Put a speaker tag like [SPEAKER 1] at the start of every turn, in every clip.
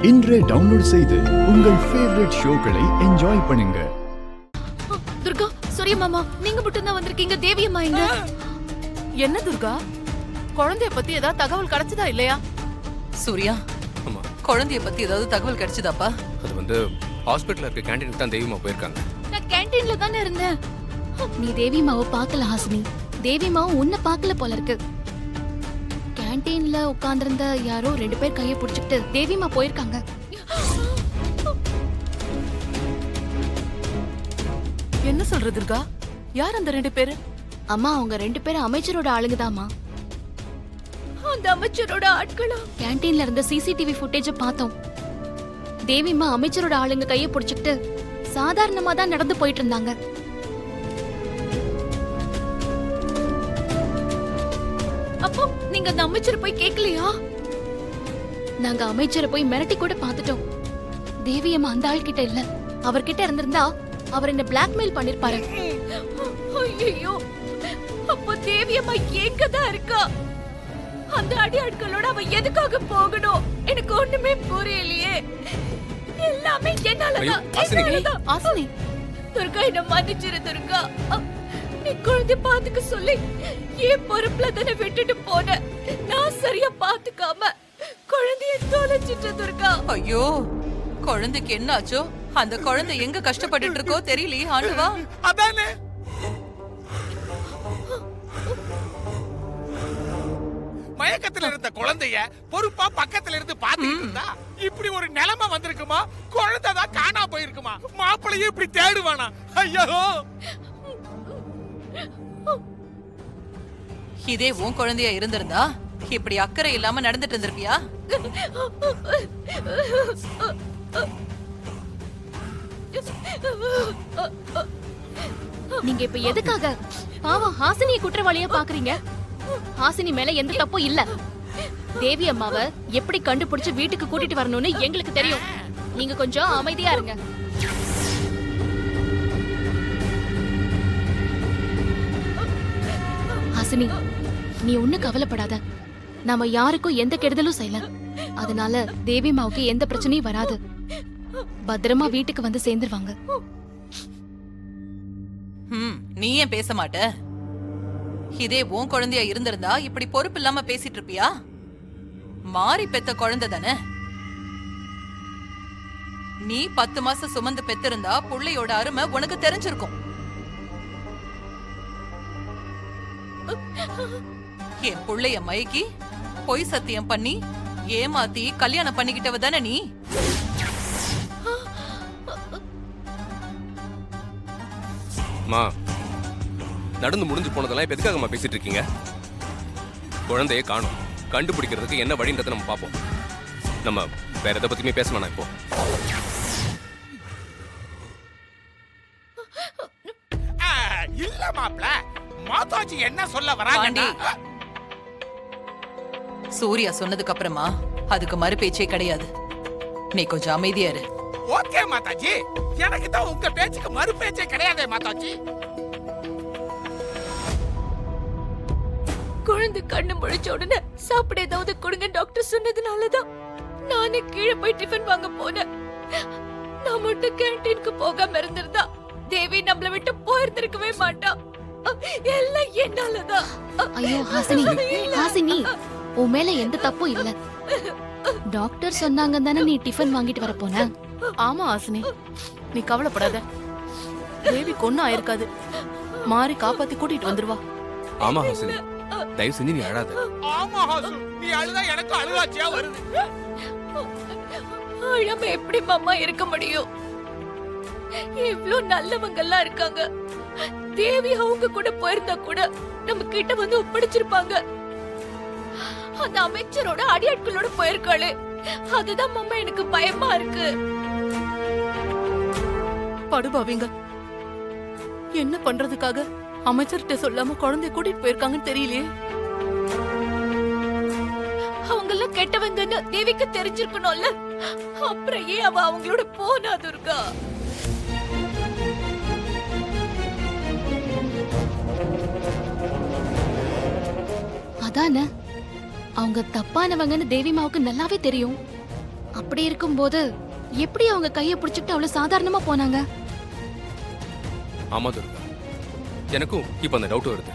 [SPEAKER 1] இன்றே டவுன்லோட் செய்து உங்கள் ஃபேவரட் ஷோக்களை என்ஜாய் பண்ணுங்க.
[SPEAKER 2] துர்கா, சூரிய மாமா, நீங்க மட்டும் தான் வந்திருக்கீங்க. தேவி அம்மா எங்க?
[SPEAKER 3] என்ன துர்கா, குழந்தைய பத்தி ஏதாவது தகவல் கிடைச்சதா இல்லையா?
[SPEAKER 4] சூர்யா, குழந்தைய பத்தி ஏதாவது தகவல் கிடைச்சதாப்பா?
[SPEAKER 5] அது ஹாஸ்பிடல்ல இருக்க கேண்டீனுக்கு தான் தேவிமா போயிருக்காங்க.
[SPEAKER 2] நான் கேண்டீன்ல தானே இருந்தேன். நீ தேவி மாவை பார்க்கல ஹாசினி. தேவி மாவும் உன்னை பார்க்கல போல இருக்கு. கேண்டீன்ல உட்கார்ந்திருந்த யாரோ 2 பேர் கையை பிடிச்சிட்டு தேவிமா போயிருக்காங்க.
[SPEAKER 3] என்ன சொல்ற துர்கா? யார் அந்த 2 பேரு?
[SPEAKER 2] அம்மா, அவங்க 2 பேரும் அமைச்சரோட ஆளுங்கதாம்மா. அந்த அமைச்சரோட ஆட்களா? கேண்டீன்ல இருந்த சிசிடிவி ஃபுட்டேஜ பார்த்தோம். தேவிமா அமைச்சரோட ஆளுங்க கையை பிடிச்சிட்டு சாதாரணமா தான் நடந்து போயிட்டு இருந்தாங்க. அப்போ நீங்க அந்த அமைச்சரை போய் கேட்கலையா? நாங்க அமைச்சரை போய் மிரட்டி கூட பார்த்துட்டோம். தேவியம்மா அந்த ஆள் கிட்ட இல்ல. அவர்கிட்ட இருந்திருந்தா அவர் என்ன பிளாக்மெயில் பண்ணிருப்பாரு. ஐயோ, அப்போ தேவியம்மா எங்க தான் இருக்கா? அந்த அடியாட்களோட அவ எதுக்காக போகணும்? எனக்கு ஒண்ணுமே புரியலையே. எல்லாமே என்னாலதான்.
[SPEAKER 3] ஆசினி,
[SPEAKER 2] துர்கா, என்ன மன்னிச்சிரு துர்கா. நீ குழந்தை பாத்துக்க சொல்லி ஏன் பொறுப்புல தானே விட்டுட்டு போன. நான் சரியா பாத்துக்காம குழந்தைய தொலைச்சிட்ட துர்கா.
[SPEAKER 4] ஐயோ, குழந்தைக்கு என்ன ஆச்சோ? அந்த குழந்தை எங்க கஷ்டப்பட்டுட்டு இருக்கோ தெரியலையே ஆண்டவா.
[SPEAKER 6] அதானே மயக்கத்துல இருந்த குழந்தைய பொறுப்பா பக்கத்துல இருந்து பாத்துட்டு இருந்தா இப்படி ஒரு நிலைமை வந்திருக்குமா? குழந்தை தான் காணா போயிருக்குமா? மாப்பிள்ளையே இப்படி தேடுவானா? ஐயோ,
[SPEAKER 4] இதே உன் குழந்தையா இருந்திருந்தா இப்படி அக்கறை இல்லாம நடந்துட்டு இருந்திருப்பியா?
[SPEAKER 2] நீங்க இப்ப எதுக்காக பாவம் ஹாசினியை குற்றவாளியா பாக்குறீங்க? ஹாசினி மேல எந்த தப்பும் இல்ல. தேவி அம்மாவை எப்படி கண்டுபிடிச்சு வீட்டுக்கு கூட்டிட்டு வரணும்னு எங்களுக்கு தெரியும். நீங்க கொஞ்சம் அமைதியா இருங்க. ஹாசினி, நீ ஒண்ணும் கவலைப்படாத. நாம யாருக்கும் எந்த கெடுதலும் செய்யல. அதனால தேவி அம்மாவுக்கு எந்த பிரச்சனையும் வராது. பத்திரமா வீட்டுக்கு வந்து சேர்ந்துருவாங்க.
[SPEAKER 4] நீ ஏன் பேச மாட்ட? இதே உன் குழந்தையா இருந்திருந்தா இப்படி பொறுப்பு இல்லாம பேசிட்டு இருப்பியா? மாறி பெத்த குழந்தை தானே. நீ 10 மாசம் சுமந்து பெத்திருந்தா புள்ளையோட அருமை உனக்கு தெரிஞ்சிருக்கும். என் புள்ளைய மயக்கி பொய் சத்தியம் பண்ணி ஏமாத்தி கல்யாணம் பண்ணிக்கிட்டவ தானே நீ.
[SPEAKER 5] நடந்து முடிஞ்சு போனதெல்லாம் இப்ப எதுக்காகமா பேசிட்டு இருக்கீங்க? குழந்தைய காணும், கண்டுபிடிக்கிறதுக்கு என்ன வழின்றதை நம்ம பார்ப்போம். நம்ம வேற எதை பத்தியுமே பேச வேணாம் இப்போ.
[SPEAKER 6] இல்ல மாப்ள, மாதாஜி என்ன சொல்ல வராங்க?
[SPEAKER 4] சூர்யா சொன்னதுக்கு அப்புறமா அதுக்கு மறு பேச்சே கிடையாது. நீ கொஞ்சம் அமைதியா இரு.
[SPEAKER 6] ஓகே மாதாஜி, எனக்கு தான் உங்க பேச்சுக்கு மறு பேச்சே கிடையாதே மாதாஜி.
[SPEAKER 2] குழந்தை கண்ணு முழிச்ச உடனே சாப்பிட ஏதாவது கொடுங்க டாக்டர் சொன்னதுனாலதான் நானே கீழே போய் டிஃபன் வாங்க போனேன். நான் மட்டும் கேண்டீனுக்கு போகாம இருந்திருந்தா தேவி நம்மள விட்டு போயிருந்திருக்கவே மாட்டா. எல்லாம் என்னாலதான். ஐயோ ஹாசினி, ஹாசினி, உன் மேல எந்த தப்பும் இல்ல. டாக்டர் சொன்னாங்க தானே நீ டிஃபன் வாங்கிட்டு வர போன.
[SPEAKER 3] ஆமா ஆசினி, நீ கவலைப்படாத. தேவி கொன்னும் ஆயிருக்காது. மாறி காப்பாத்தி கூட்டிட்டு வந்துருவா.
[SPEAKER 5] ஆமா ஹாசினி, தயவு செஞ்சு நீ அழாத.
[SPEAKER 6] ஆமா ஹாசு, நீ அழுதா எனக்கு அழுகாச்சியா வருது.
[SPEAKER 2] அழாம எப்படி மாமா இருக்க முடியும்? இவ்ளோ நல்லவங்க எல்லாம் இருக்காங்க. தேவி அவங்க கூட போயிருந்தா கூட நம்ம கிட்ட வந்து ஒப்படைச்சிருப்பாங்க. அந்த அமைச்சரோட அடியாட்களோட போயிருக்காளே, அதுதான் மாமா எனக்கு பயமா இருக்கு.
[SPEAKER 3] படுபாவீங்க, என்ன பண்றதுக்காக அமைச்சர்கிட்ட சொல்லாம குழந்தைய கூட்டிட்டு போயிருக்காங்கன்னு தெரியலையே.
[SPEAKER 2] அவங்க எல்லாம் கெட்டவங்கன்னு தேவிக்கு தெரிஞ்சிருக்கணும்ல. அப்புறம் ஏன் அவ அவங்களோட போனா துர்கா? அதானே, அவங்க தப்பானவங்கன்னு தேவிமாவுக்கு நல்லாவே தெரியும். அப்படி இருக்கும்போது எப்படி அவங்க கைய பிடிச்சிட்டு அவ்வளவு சாதாரணமா போனாங்க?
[SPEAKER 5] ஆமா துர்கா, எனக்கும் இப்ப அந்த டவுட் வருது.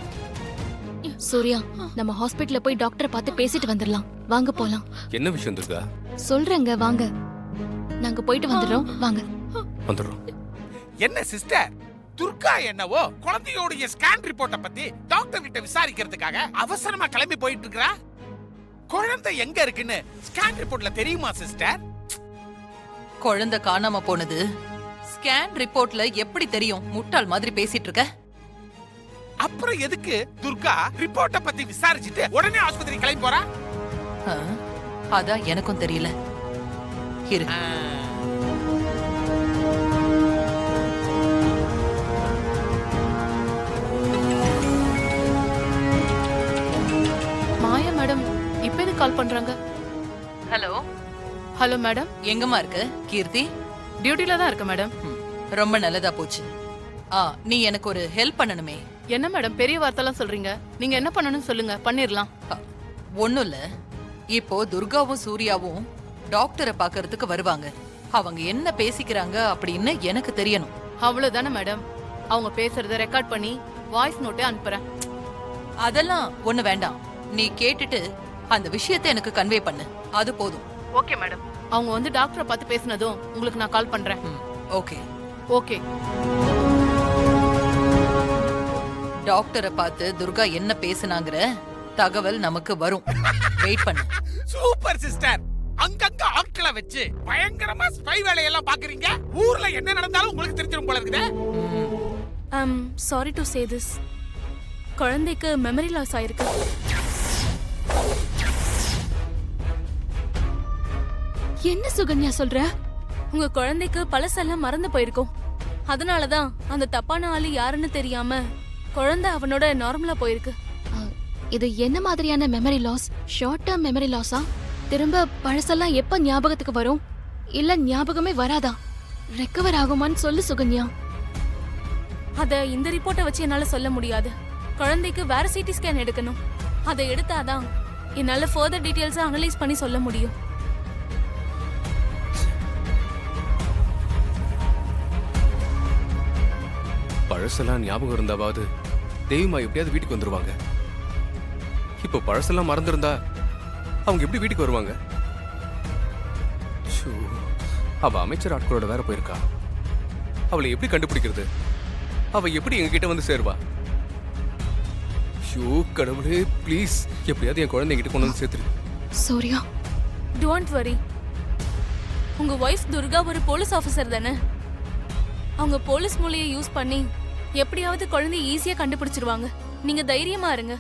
[SPEAKER 2] சூர்யா, நம்ம ஹாஸ்பிடல்ல போய் டாக்டரை பார்த்து பேசிட்டு வந்துடலாம். வாங்க போலாம்.
[SPEAKER 5] என்ன விஷயம் துர்கா?
[SPEAKER 2] சொல்றேங்க, வாங்க. நாங்க போயிட்டு வந்துடுறோம், வாங்க.
[SPEAKER 5] வந்துடுறோம்.
[SPEAKER 6] என்ன சிஸ்டர், துர்கா என்னவோ குழந்தையோடைய ஸ்கேன் ரிப்போர்ட்ட பத்தி டாக்டர் கிட்ட விசாரிக்கிறதுக்காக அவசரமா கிளம்பி போயிட்டு இருக்கா. குழந்தை எங்க இருக்குன்னு ஸ்கேன் ரிப்போர்ட்ல தெரியுமா சிஸ்டர்?
[SPEAKER 4] குழந்தை காணாம போனது ஸ்கேன் ரிப்போர்ட்ல எப்படி தெரியும்? முட்டாள் மாதிரி பேசிட்டு இருக்க.
[SPEAKER 6] அப்புறம் எதுக்கு துர்கா ரிப்போர்ட்ட பத்தி விசாரிச்சுட்டு உடனே ஆஸ்பத்திரி கிளம்பி போறா?
[SPEAKER 4] ஆ, அதான் எனக்கும் தெரியல. இரு.
[SPEAKER 3] மாயா மேடம் இப்ப எதுக்கு கால் பண்றாங்க?
[SPEAKER 4] ஹலோ,
[SPEAKER 3] ஹலோ மேடம்,
[SPEAKER 4] எங்கம்மா இருக்கு கீர்த்தி?
[SPEAKER 3] டியூட்டில தான் இருக்க மேடம்.
[SPEAKER 4] ரொம்ப நல்லதா போச்சு. நீ எனக்கு ஒரு ஹெல்ப் பண்ணணுமே.
[SPEAKER 3] என்ன மேடம் பெரிய வார்த்தைலாம் சொல்றீங்க? நீங்க என்ன பண்ணணும்னு சொல்லுங்க, பண்ணிரலாம்.
[SPEAKER 4] ஒண்ணும் இல்ல, இப்போ துர்காவும் சூர்யாவும் டாக்டரை பாக்குறதுக்கு வருவாங்க. அவங்க என்ன பேசிக்கிறாங்க அப்படின்னு எனக்கு தெரியணும்.
[SPEAKER 3] அவ்வளவுதானே மேடம். அவங்க பேசுறத ரெக்கார்ட் பண்ணி வாய்ஸ் நோட்டே அனுப்புறேன்.
[SPEAKER 4] அதெல்லாம் ஒண்ணு வேண்டாம். நீ கேட்டுட்டு அந்த விஷயத்தை எனக்கு கன்வே பண்ணு, அது போதும்.
[SPEAKER 3] Okay madam. அவங்க வந்து டாக்டரை பார்த்து பேசினதும் உங்களுக்கு நான் கால் பண்றேன்.
[SPEAKER 4] ஓகே.
[SPEAKER 3] ஓகே.
[SPEAKER 4] டாக்டரை பார்த்து துர்கா என்ன பேசுனாங்கற தகவல் நமக்கு வரும். வெயிட் பண்ணு.
[SPEAKER 6] சூப்பர் சிஸ்டர், அங்கங்க ஆட்களை வச்சு பயங்கரமா ஸ்பை வேலையெல்லாம் பாக்குறீங்க. ஊர்ல என்ன நடந்தாலும் உங்களுக்கு தெரிஞ்சிரும் போல இருக்குதே.
[SPEAKER 7] சாரி டு சே திஸ், குழந்தைக்கு மெமரி லாஸ் ஆயிருக்கு.
[SPEAKER 2] என்ன சுகன்யா சொல்ற?
[SPEAKER 7] உங்க குழந்தைக்கு பழசெல்லாம் மறந்து போயிருக்கும். அதனாலதான் அந்த தப்பான ஆளு யாருன்னு தெரியாம குழந்தை அவனோட நார்மலா போயிருக்கு.
[SPEAKER 2] இது என்ன மாதிரியான memory loss? Short term memory லாஸா? திரும்ப பழசெல்லாம் எப்ப ஞாபகத்துக்கு வரும்? இல்ல ஞாபகமே வராதா? ரெக்கவர் ஆகுமான்னு சொல்லு சுகன்யா.
[SPEAKER 7] அத இந்த ரிப்போர்ட்டை வச்சு என்னால சொல்ல முடியாது. குழந்தைக்கு வேற சிடி ஸ்கேன் எடுக்கணும். அதை எடுத்தாதான் என்னால ஃபர்தர் டீடைல்ஸ் அனலைஸ் பண்ணி சொல்ல முடியும்.
[SPEAKER 5] பழசெல்லாம் ஞாபகம் இருந்தாவது தெய்வமா எப்படியாவது வீட்டுக்கு வந்துருவாங்க. இப்போ பழசெல்லாம் மறந்துருந்தா அவங்க எப்படி வீட்டுக்கு வருவாங்க? ஷூ, அவ அமைச்சர் ஆட்களோட வேற போயிருக்கா. அவளை எப்படி கண்டுபிடிக்கிறது? அவ எப்படி எங்க கிட்ட வந்து சேருவா? ஷூ, கடவுளே ப்ளீஸ், எப்படியாவது என் குழந்தை கிட்ட கொண்டு வந்து சேர்த்துரு.
[SPEAKER 2] Surya,
[SPEAKER 7] don't worry. உங்க ஒய்ஃப் துர்கா ஒரு போலீஸ் ஆபீசர் தானே? அவங்க போலீஸ் மூலையை யூஸ் பண்ணி எப்படியாவது குழந்தைய ஈஸியா கண்டுபிடிச்சிருவாங்க. நீங்க தைரியமா இருங்க.